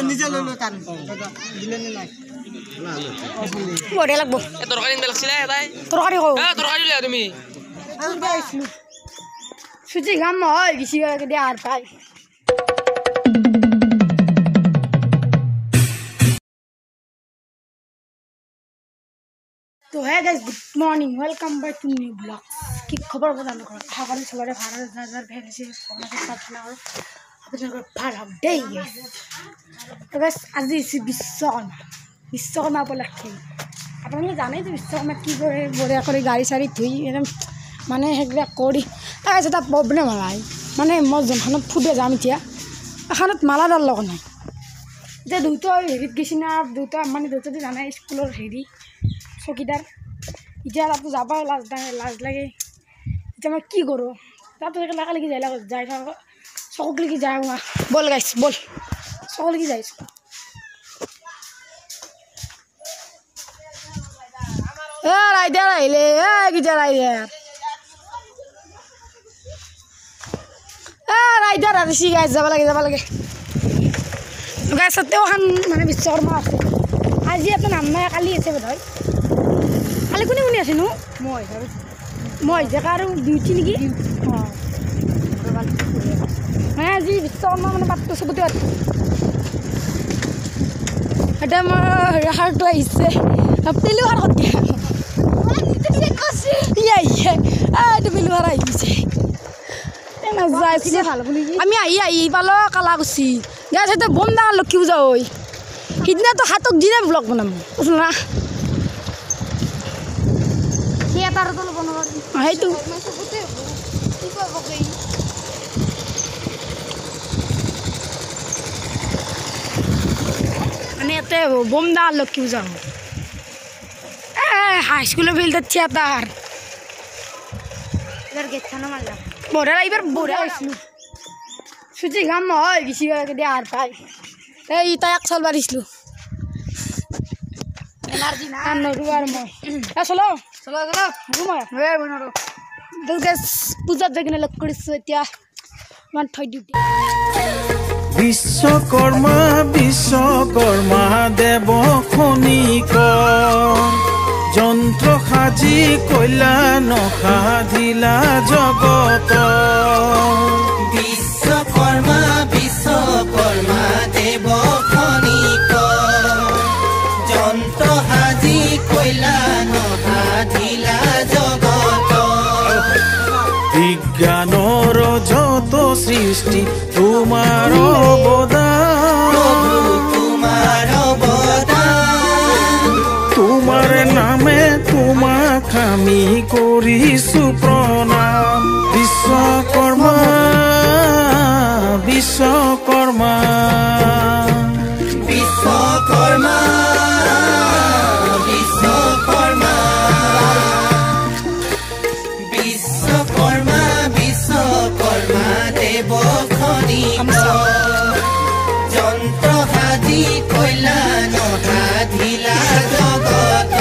নিজে ললো টান দিলে নাই বড় লাগবো তরকারি নিতে লাগছিল তাই তরকারি কো তরকারি লিয়া তুমি সুজি গাম হয় বেশি করে দে আর পাই तो है guys good morning welcome back to new blog की खबर बता लो आशा करें सबारे भारत हजार भेजे समाज प्रार्थना और আপনাদের ভাল হবে দেই তো गाइस আজি বিশ্বকর্মা উপলক্ষে আপনারা জানেন তো বিশ্বকর্মা কি করে বড়িয়া করে গাড়ি সারি ধুই এরকম মানে হেগলা করি গাইস এটা প্রবলেম হয় মানে মই জনখানত ফুটে যাম এতিয়া এখানত মালাদার লগ নাই যে দুটো হেৰিত গেছি না দুটো মানে দুটো জানাই স্কুলৰ হেৰি চকীদাৰ এতিয়া তাতো যাব লাজ লাগে এতিয়া মই কি কৰোঁ তাতো লাকা লাগি যাই থাক চকুক লাগি যাওঁ বল গাইছ বল চকুক লাগি যাইছোঁ ৰাইডাৰ আহিলে গীতা ৰাইডাৰ আহিছি গাইছ যাব লাগে গাইছ তেওখান মানে বিশ্বকৰ্মা আছে আজি এটা নাম নাই কালি আছে বোধ হয় কালি কোনে আছে নো মই জেগা আৰু ডিউটি নেকি অঁ মানে আজি বিশ্বকৰ্মা মানে পাতটো চবতে এটা মোৰ হাৰটো আহিছে পেলু হাৰ কৰতে পেলু হাৰ আহিছে আমি আহি পালো কালা কুচি গাছ হয়তো বম ডাঙৰ লক্ষী পূজা হয় সিদিনা তো হাতক দিনে ব্লগ বনাম না সেইটো মানে ইয়াতে বম ডাঙৰ লক্ষী পূজা হয় হাই স্কুলের ফিল্ডের থিয়েটার বড়া এবার বড়া আসলো সুজি গাম হয় বেশি করে দে আর পাই এই তাই এক সাল বাড়িছিল পূজাত যাই কিনে লগ কৰিছো এতিয়া ইমান থৈ দিওঁ বিশ্বকৰ্মা দেৱ খনিক যন্ত্ৰ সাজি কইলা নসাধিলা জগত বিশ্বকৰ্মা দেৱ খনিক যন্ত্ৰ সাজি কইলা নসাধিলা জগত বিজ্ঞানৰ যত সৃষ্টি তোমাৰ অৱদান তোমাৰ নামে তোমাক আমি কৰিছো প্ৰণাম বিশ্বকৰ্মা বিশ্বকৰ্মা বিশ্বকৰ্মা বিশ্বকৰ্মা বিশ্বকৰ্মা বিশ্বকৰ্মা দেৱ খনিক যন্ত্ৰ সাজি কইলা নসাধিলা জগত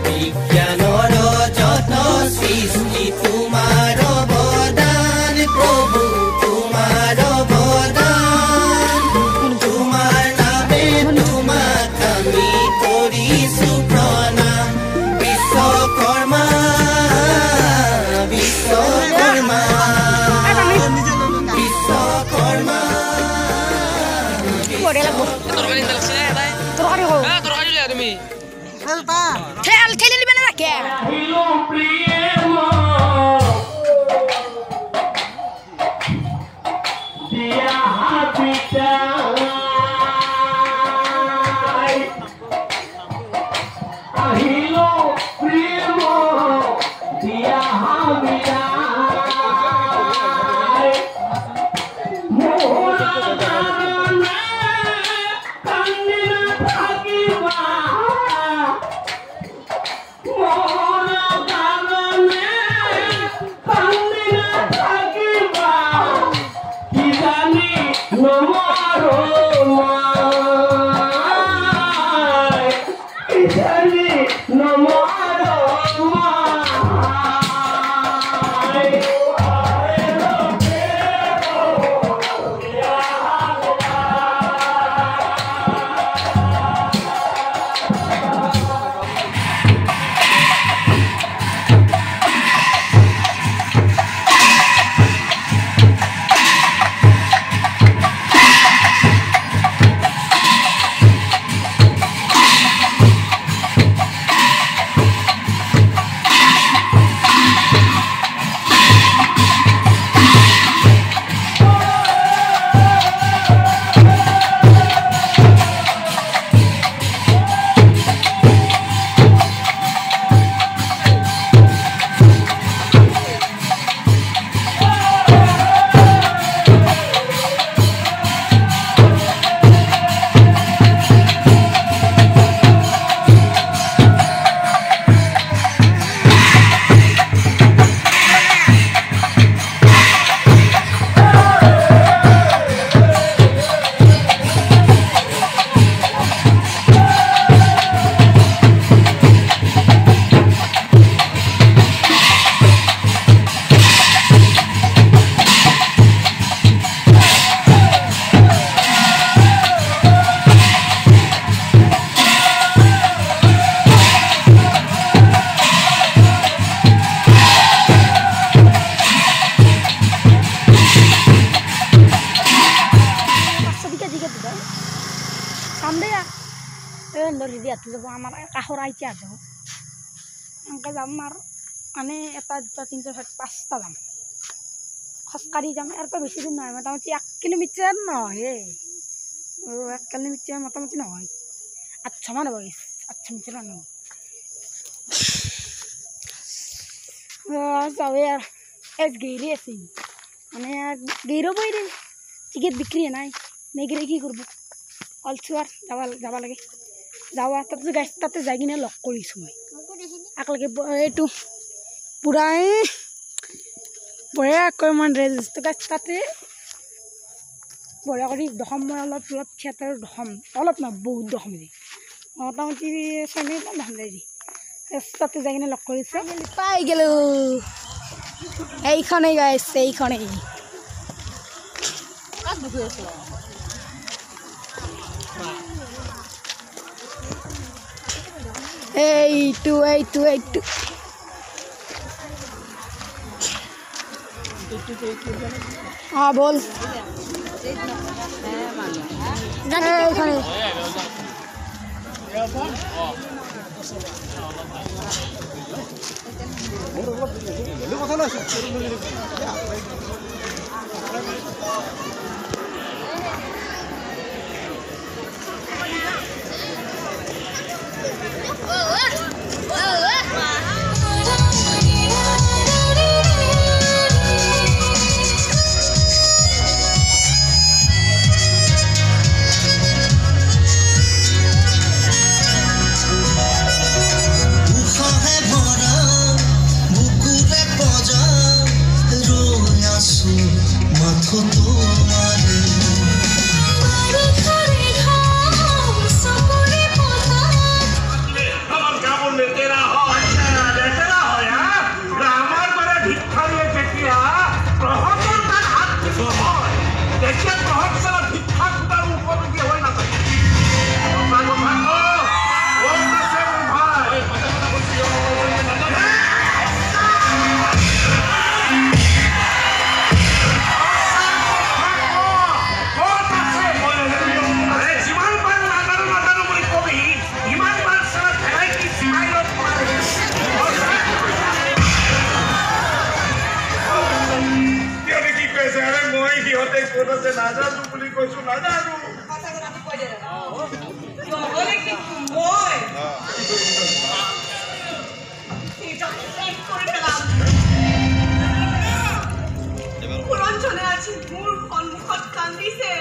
বিজ্ঞানৰ যত সৃষ্টি তোমাৰ অৱদান প্ৰভু তোমাৰ অৱদান তোমাৰ নামে তোমাক আমি কৰিছো প্ৰণাম বিশ্বকৰ্মা বিশ্বকৰ্মা বিশ্বকৰ্মা তৰকাৰি নিতে লাগছিল তাই তৰকাৰি কো তৰকাৰি লিয়া তুমি খেল খেলে নিবে না কে গুচি যাব আমাৰ কাষৰ আইতা যাব এনেকৈ যাম আৰু মানে 1 2 3 4 5টা যাম খোজকাঢ়ি যাম ইয়াৰ পৰা বেছি দূৰ নহয় মোটামুটি 1 কিলোমিটাৰ নহয় 1 কিলোমিটাৰ মোটামুটি নহয় 800 মান হ'ব 800 মিটাৰ মান হ'ব যাওঁৱে আৰু গেইৰি আছে মানে গেইৰো বৈ দে টিকেট বিক্ৰী নাই নেগেৰে কি কৰিব অলছো আৰু যাব লাগে যাওঁ তাতে যাই কিনে লগ কৰিছোঁ মই একেলগে এইটো পূৰাই বঢ়িয়াকৈ মানে ৰেজিষ্টাৰ গাছ তাতে বঢ়িয়া কৰি দশম মই অলপ থিয়েটাৰ দশম অলপ নহয় বহুত দশম দি মোটামুটি 6 মিনিটমান দশম যায় দি তাতে যাই কিনে লগ কৰিছোঁ পাই গ'লোঁ এইখনেই গাইছ এইখনেই এইটো বল এইখানে পুৰঞ্চনে আছি মূল সন্মুখত কান্দিছে